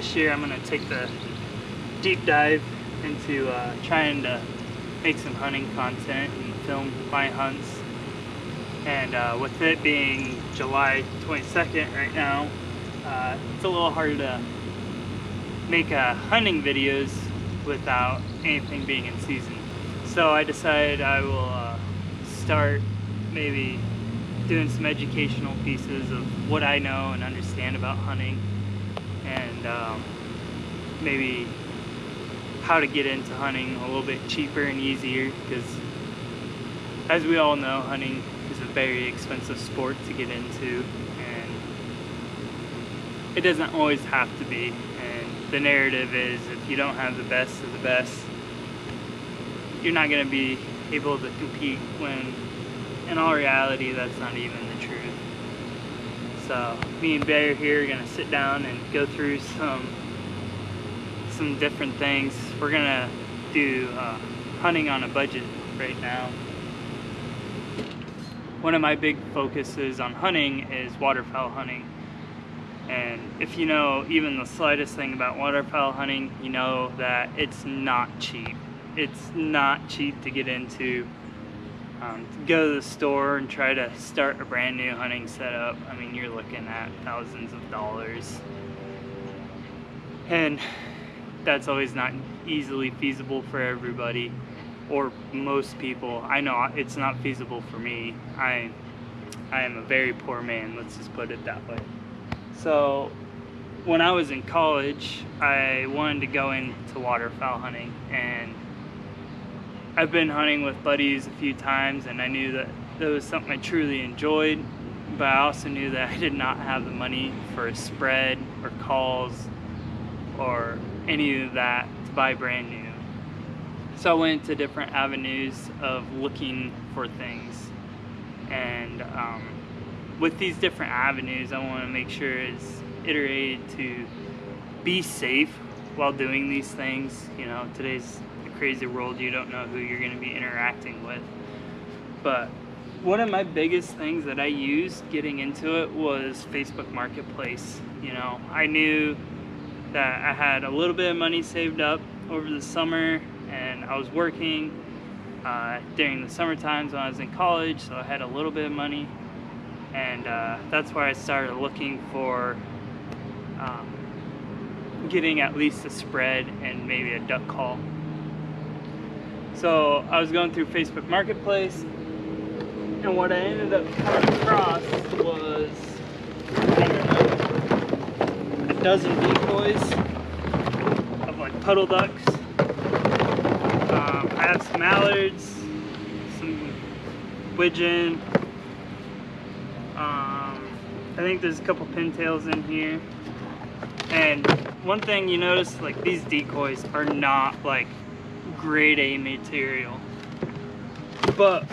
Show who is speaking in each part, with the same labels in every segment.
Speaker 1: this year I'm going to take the deep dive into trying to make some hunting content and film my hunts. And with it being July 22nd right now, it's a little hard to make hunting videos without anything being in season. So I decided I will start maybe doing some educational pieces of what I know and understand about hunting, and maybe how to get into hunting a little bit cheaper and easier, because as we all know, hunting is a very expensive sport to get into, and it doesn't always have to be. And the narrative is, if you don't have the best of the best, you're not going to be able to compete, when in all reality that's not even the truth. So me and Bear here are going to sit down and go through some different things. We're going to do hunting on a budget right now. One of my big focuses on hunting is waterfowl hunting. And if you know even the slightest thing about waterfowl hunting, you know that it's not cheap. It's not cheap to get into. To go to the store and try to start a brand new hunting setup, I mean, you're looking at thousands of dollars. And that's always not easily feasible for everybody, or most people. I know it's not feasible for me. I am a very poor man, let's just put it that way. So when I was in college, I wanted to go into waterfowl hunting, and I've been hunting with buddies a few times, and I knew that that was something I truly enjoyed, but I also knew that I did not have the money for a spread or calls or any of that to buy brand new. So I went to different avenues of looking for things, and with these different avenues, I want to make sure it's iterated to be safe while doing these things. You know, today's a crazy world. You don't know who you're going to be interacting with. But one of my biggest things that I used getting into it was Facebook Marketplace. You know, I knew that I had a little bit of money saved up over the summer, and I was working during the summer times when I was in college, so I had a little bit of money, and that's why I started looking for getting at least a spread and maybe a duck call. So I was going through Facebook Marketplace, and what I ended up coming across was, I don't know, a dozen decoys of like puddle ducks. I have some mallards, some widgeon. I think there's a couple pintails in here. And one thing you notice, like, these decoys are not like grade A material, but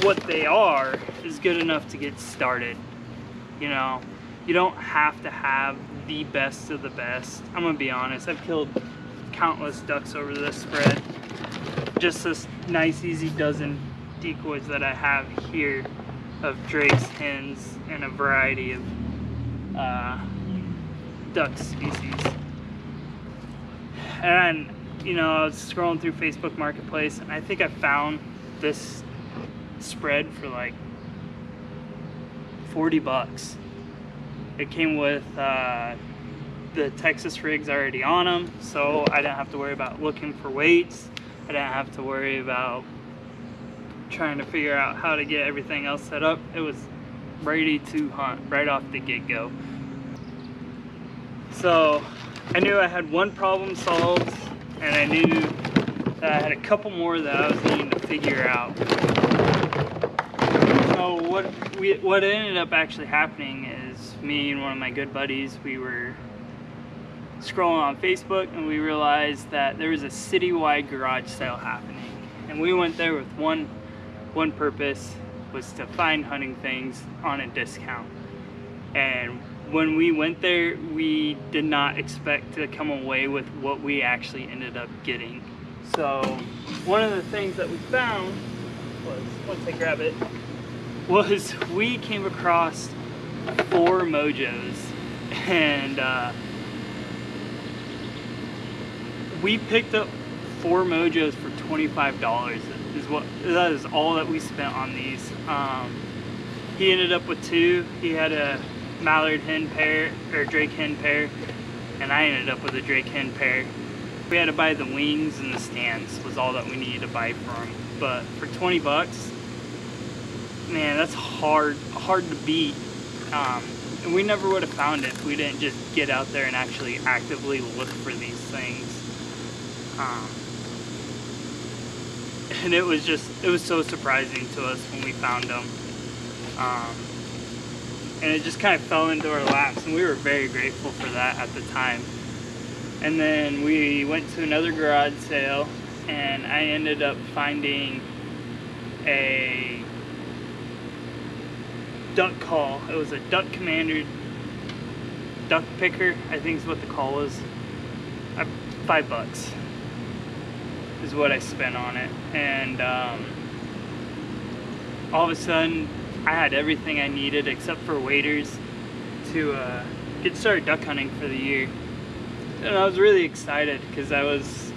Speaker 1: what they are is good enough to get started. You know, you don't have to have the best of the best. I'm gonna be honest, I've killed countless ducks over this spread. Just this nice easy dozen decoys that I have here of drakes, hens, and a variety of duck species. And you know, I was scrolling through Facebook Marketplace, and I think I found this spread for like 40 bucks. It came with the Texas rigs already on them, so I didn't have to worry about looking for weights. I didn't have to worry about trying to figure out how to get everything else set up. It was ready to hunt right off the get-go. So I knew I had one problem solved, and I knew that I had a couple more that I was needing to figure out. So what ended up actually happening is, me and one of my good buddies, we were scrolling on Facebook, and we realized that there was a citywide garage sale happening, and we went there with one purpose, was to find hunting things on a discount. And when we went there, we did not expect to come away with what we actually ended up getting. So one of the things that we found was, once I grab it, was we came across 4 mojos, and we picked up 4 mojos for $25. That is all that we spent on these. He ended up with 2. He had a mallard hen pair, or drake hen pair, and I ended up with a drake hen pair. We had to buy the wings and the stands was all that we needed to buy for them. But for 20 bucks, man, that's hard to beat. And we never would have found it if we didn't just get out there and actually actively look for these things. And it was so surprising to us when we found them. And it just kind of fell into our laps, and we were very grateful for that at the time. And then we went to another garage sale, and I ended up finding a duck call. It was a duck commander duck picker, I think is what the call was. $5 is what I spent on it. And all of a sudden I had everything I needed except for waders to get started duck hunting for the year. And I was really excited because I was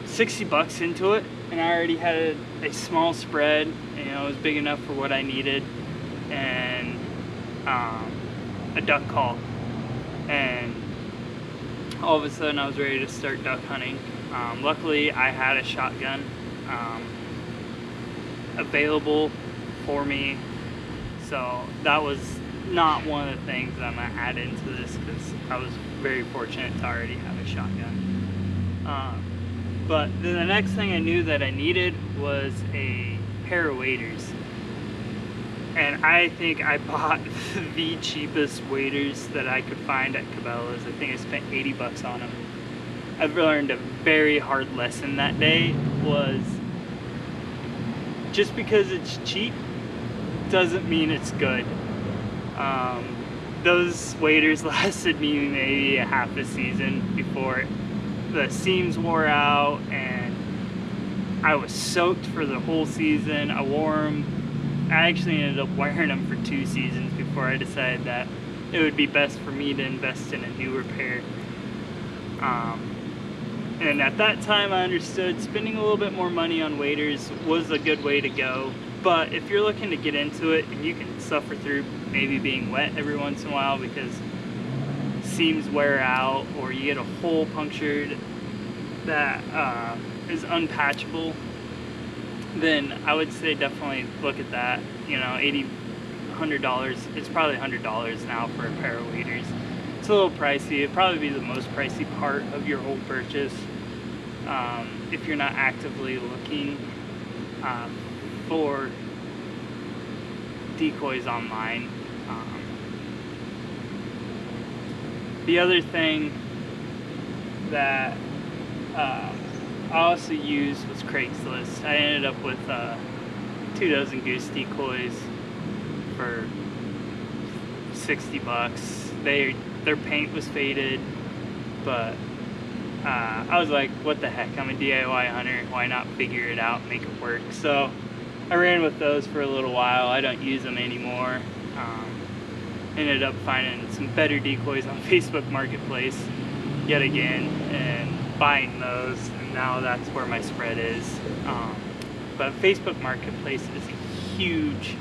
Speaker 1: 60 bucks into it, and I already had a small spread. You know, it was big enough for what I needed, and a duck call. And all of a sudden I was ready to start duck hunting. Luckily I had a shotgun available for me, so that was not one of the things I'm gonna add into this because I was very fortunate to already have a shotgun. But then the next thing I knew that I needed was a pair of waders. And I think I bought the cheapest waders that I could find at Cabela's. I think I spent 80 bucks on them. I've learned a very hard lesson that day, was just because it's cheap doesn't mean it's good. Those waders lasted me maybe a half a season before the seams wore out, and I was soaked for the whole season. I wore them. I actually ended up wearing them for 2 seasons before I decided that it would be best for me to invest in a newer pair. And at that time I understood spending a little bit more money on waders was a good way to go. But if you're looking to get into it, and you can suffer through maybe being wet every once in a while because seams wear out or you get a hole punctured that is unpatchable, then I would say definitely look at that. You know, $80, $100, it's probably $100 now for a pair of waders. It's a little pricey. It'd probably be the most pricey part of your whole purchase if you're not actively looking for decoys online. The other thing that I also used was Craigslist. I ended up with 2 dozen goose decoys for 60 bucks. Their paint was faded, but I was like, what the heck, I'm a DIY hunter, why not figure it out, make it work? So I ran with those for a little while. I don't use them anymore. Ended up finding some better decoys on Facebook Marketplace yet again and buying those, and now that's where my spread is. But Facebook Marketplace is a huge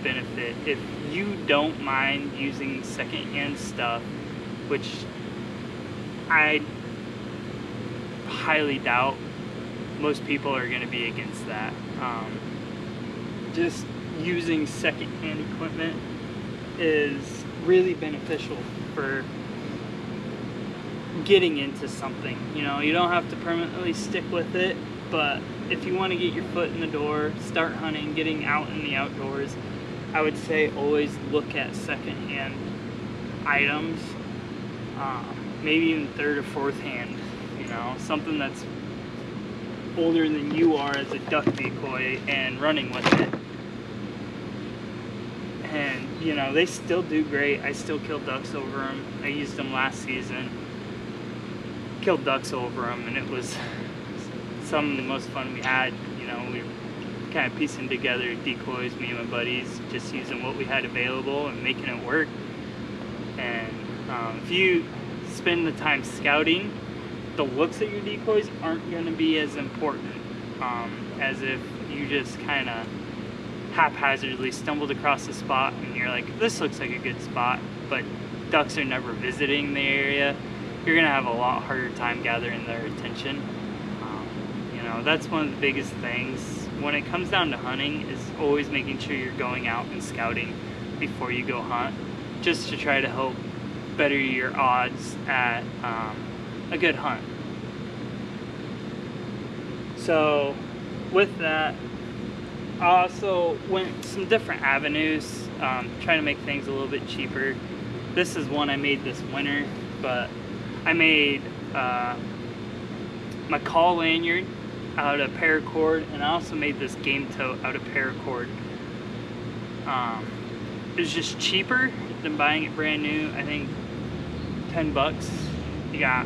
Speaker 1: benefit if you don't mind using secondhand stuff, which I highly doubt most people are going to be against that. Just using secondhand equipment is really beneficial for getting into something. You know, you don't have to permanently stick with it, but if you want to get your foot in the door, start hunting, getting out in the outdoors, I would say always look at secondhand items, maybe even third or fourth hand, you know, something that's older than you are as a duck decoy and running with it. And, you know, they still do great. I still kill ducks over them. I used them last season. Killed ducks over them, and it was some of the most fun we had. You know, we kind of piecing together decoys, me and my buddies, just using what we had available and making it work. And if you spend the time scouting, the looks of your decoys aren't going to be as important as if you just kind of haphazardly stumbled across a spot and you're like, this looks like a good spot, but ducks are never visiting the area. You're going to have a lot harder time gathering their attention. You know, that's one of the biggest things when it comes down to hunting, is always making sure you're going out and scouting before you go hunt, just to try to help better your odds at a good hunt. So with that, I also went some different avenues, trying to make things a little bit cheaper. This is one I made this winter, but I made my call lanyard out of paracord, and I also made this game tote out of paracord. It was just cheaper than buying it brand new. I think 10 bucks. You got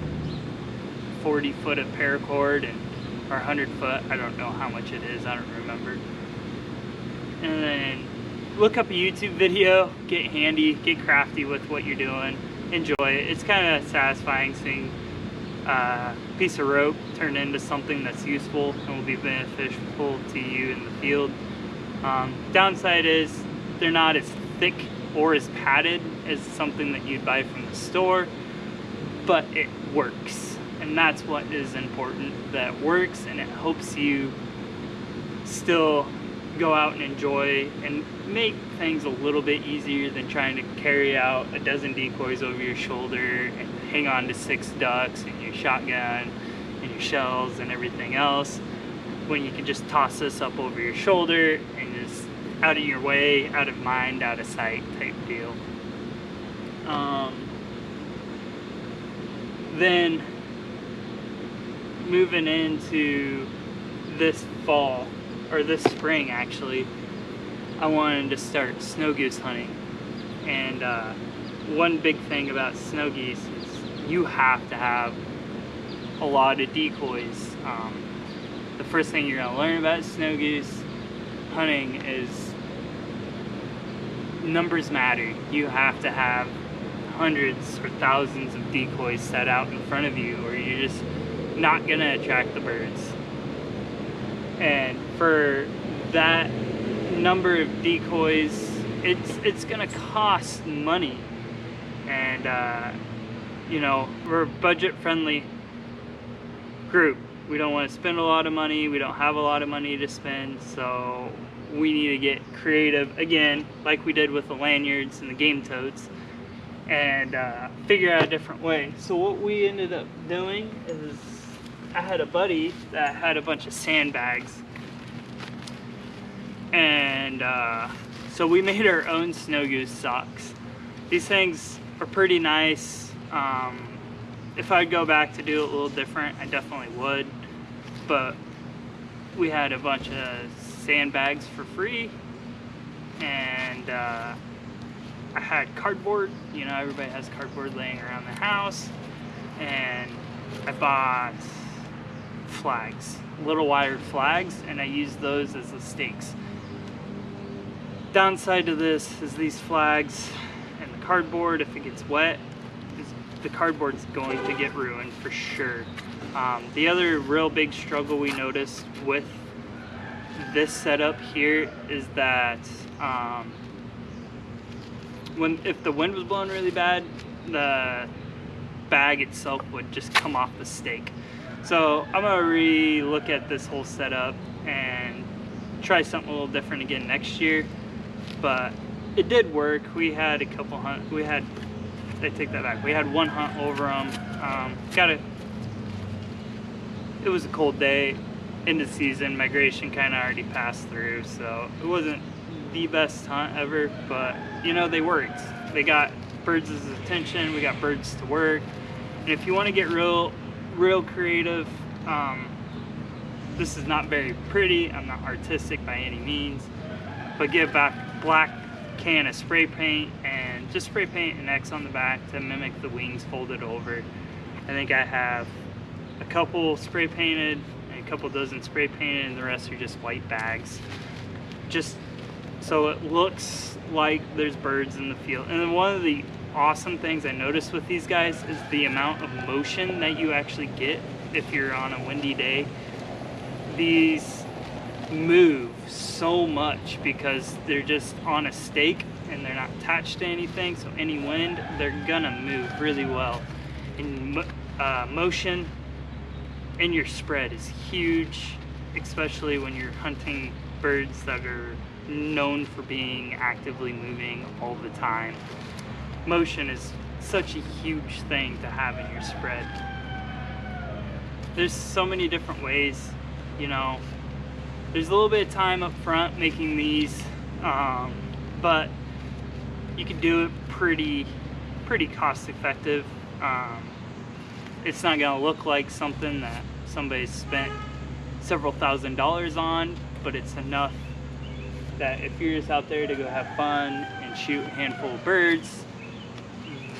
Speaker 1: 40 foot of paracord or 100 foot. I don't know how much it is. I don't remember. And then look up a YouTube video, get handy, get crafty with what you're doing, enjoy it. It's kind of satisfying seeing a piece of rope turn into something that's useful and will be beneficial to you in the field. Downside is they're not as thick or as padded as something that you'd buy from the store, but it works, and that's what is important, that it works and it helps you still go out and enjoy and make things a little bit easier than trying to carry out a dozen decoys over your shoulder and hang on to 6 ducks and your shotgun and your shells and everything else, when you can just toss this up over your shoulder and just out of your way, out of mind, out of sight type deal. Then moving into this fall, or this spring actually, I wanted to start snow goose hunting. And one big thing about snow geese is you have to have a lot of decoys. The first thing you're going to learn about snow goose hunting is numbers matter. You have to have hundreds or thousands of decoys set out in front of you, or you're just not going to attract the birds. And for that number of decoys, it's going to cost money. And you know, we're a budget friendly group. We don't want to spend a lot of money. We don't have a lot of money to spend, so we need to get creative again, like we did with the lanyards and the game totes, and figure out a different way. So what we ended up doing is, I had a buddy that had a bunch of sandbags, and so we made our own snow goose socks. These things are pretty nice. If I'd go back to do it a little different, I definitely would, but we had a bunch of sandbags for free, and I had cardboard. You know, everybody has cardboard laying around the house, and I bought flags, little wired flags, and I used those as the stakes. Downside to this is these flags and the cardboard, if it gets wet, the cardboard's going to get ruined for sure. The other real big struggle we noticed with this setup here is that if the wind was blowing really bad, the bag itself would just come off the stake. So I'm gonna re-look at this whole setup and try something a little different again next year. But it did work. We had a couple I take that back. We had one hunt over them. It was a cold day, end of season, migration kind of already passed through, so it wasn't the best hunt ever, but you know, they worked. They got birds' attention, we got birds to work. And if you want to get real creative, this is not very pretty, I'm not artistic by any means, but get back black can of spray paint and just spray paint an X on the back to mimic the wings folded over. I think I have a couple spray painted and a couple dozen spray painted, and the rest are just white bags. Just so it looks like there's birds in the field. And then one of the awesome things I noticed with these guys is the amount of motion that you actually get if you're on a windy day. These move so much because they're just on a stake and they're not attached to anything, so any wind, they're gonna move really well. And motion in your spread is huge, especially when you're hunting birds that are known for being actively moving all the time. Motion is such a huge thing to have in your spread. There's so many different ways, you know. There's a little bit of time up front making these, but you can do it pretty cost effective. It's not gonna look like something that somebody spent several $1000s on, but it's enough that if you're just out there to go have fun and shoot a handful of birds,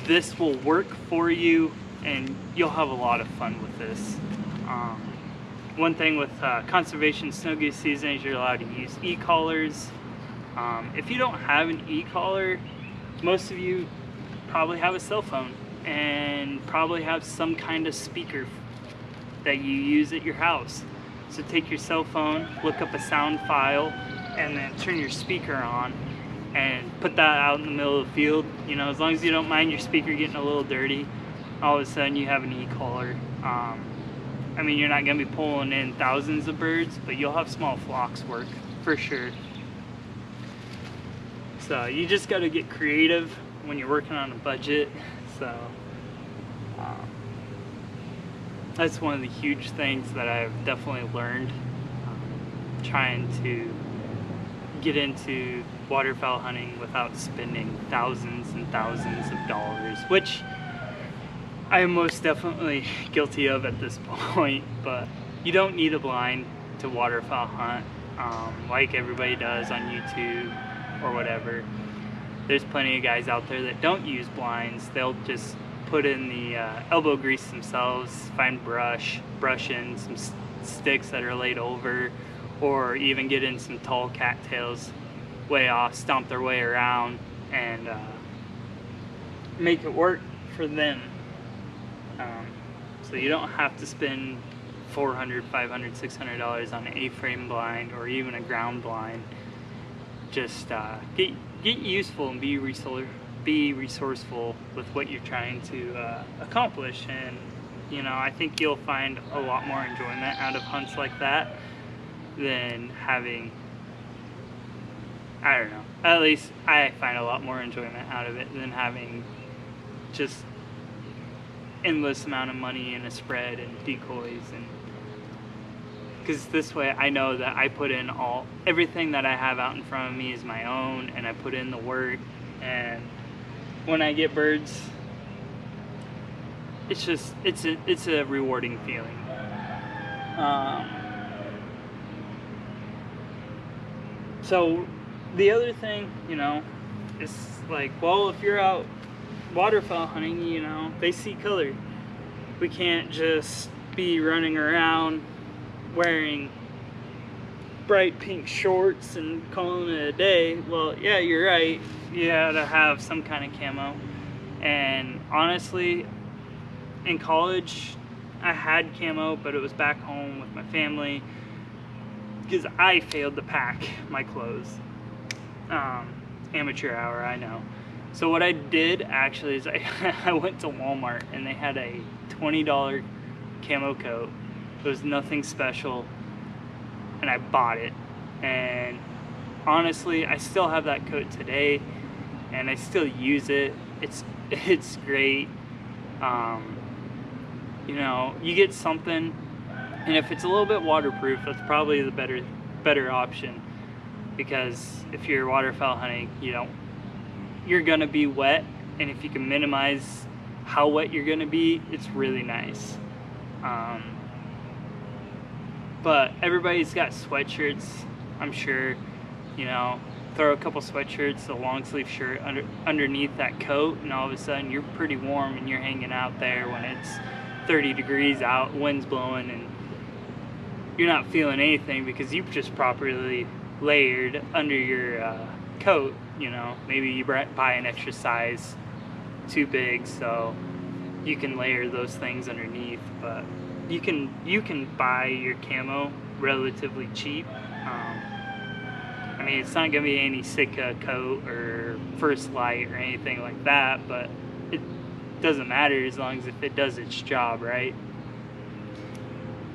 Speaker 1: this will work for you and you'll have a lot of fun with this. One thing with conservation snow goose season is you're allowed to use e-collars. If you don't have an e-collar, most of you probably have a cell phone and probably have some kind of speaker that you use at your house. So take your cell phone, look up a sound file, and then turn your speaker on and put that out in the middle of the field. You know, as long as you don't mind your speaker getting a little dirty, all of a sudden you have an e-collar. I mean, you're not going to be pulling in thousands of birds, but you'll have small flocks work for sure. So you just got to get creative when you're working on a budget. So that's one of the huge things that I've definitely learned trying to get into waterfowl hunting without spending thousands and thousands of dollars, which I am most definitely guilty of at this point. But you don't need a blind to waterfowl hunt like everybody does on YouTube or whatever. There's plenty of guys out there that don't use blinds. They'll just put in the elbow grease themselves, find brush in some sticks that are laid over, or even get in some tall cattails way off, stomp their way around, and make it work for them. So you don't have to spend $400, $500, $600 on an A-frame blind or even a ground blind. Just get useful and be resourceful with what you're trying to accomplish. And you know, I think you'll find a lot more enjoyment out of hunts like that than having, I don't know, at least I find a lot more enjoyment out of it than having just endless amount of money in a spread and decoys. And because this way I know that I put in everything that I have out in front of me is my own, and I put in the work, and when I get birds, it's just it's a rewarding feeling. So the other thing, you know, is like, well, if you're out waterfowl hunting, you know, they see color. We can't just be running around wearing bright pink shorts and calling it a day. Well, yeah, you're right. You gotta have some kind of camo. And honestly, in college, I had camo, but it was back home with my family because I failed to pack my clothes. Amateur hour, I know. So what I did actually is I went to Walmart and they had a $20 camo coat. It was nothing special, and I bought it. And honestly, I still have that coat today, and I still use it. It's great. You know, you get something, and if it's a little bit waterproof, that's probably the better option. Because if you're waterfowl hunting, you're gonna be wet, and if you can minimize how wet you're gonna be, it's really nice. But everybody's got sweatshirts, I'm sure. You know, throw a couple sweatshirts, a long sleeve shirt underneath that coat, and all of a sudden you're pretty warm and you're hanging out there when it's 30 degrees out, wind's blowing, and you're not feeling anything because you've just properly layered under your coat. You know, maybe you buy an extra size too big so you can layer those things underneath, but you can buy your camo relatively cheap. I mean, it's not gonna be any Sitka coat or First Light or anything like that, but it doesn't matter as long as if it does its job, right?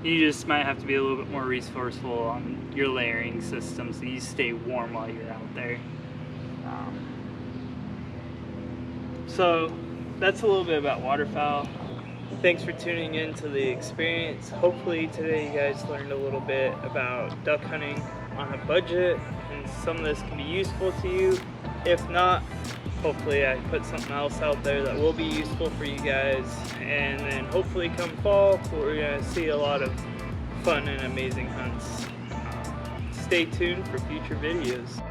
Speaker 1: You just might have to be a little bit more resourceful on your layering system so you stay warm while you're out there. So that's a little bit about waterfowl. Thanks for tuning in to the experience. Hopefully today you guys learned a little bit about duck hunting on a budget, and some of this can be useful to you. If not, hopefully I put something else out there that will be useful for you guys, and then hopefully come fall we're gonna see a lot of fun and amazing hunts. Stay tuned for future videos.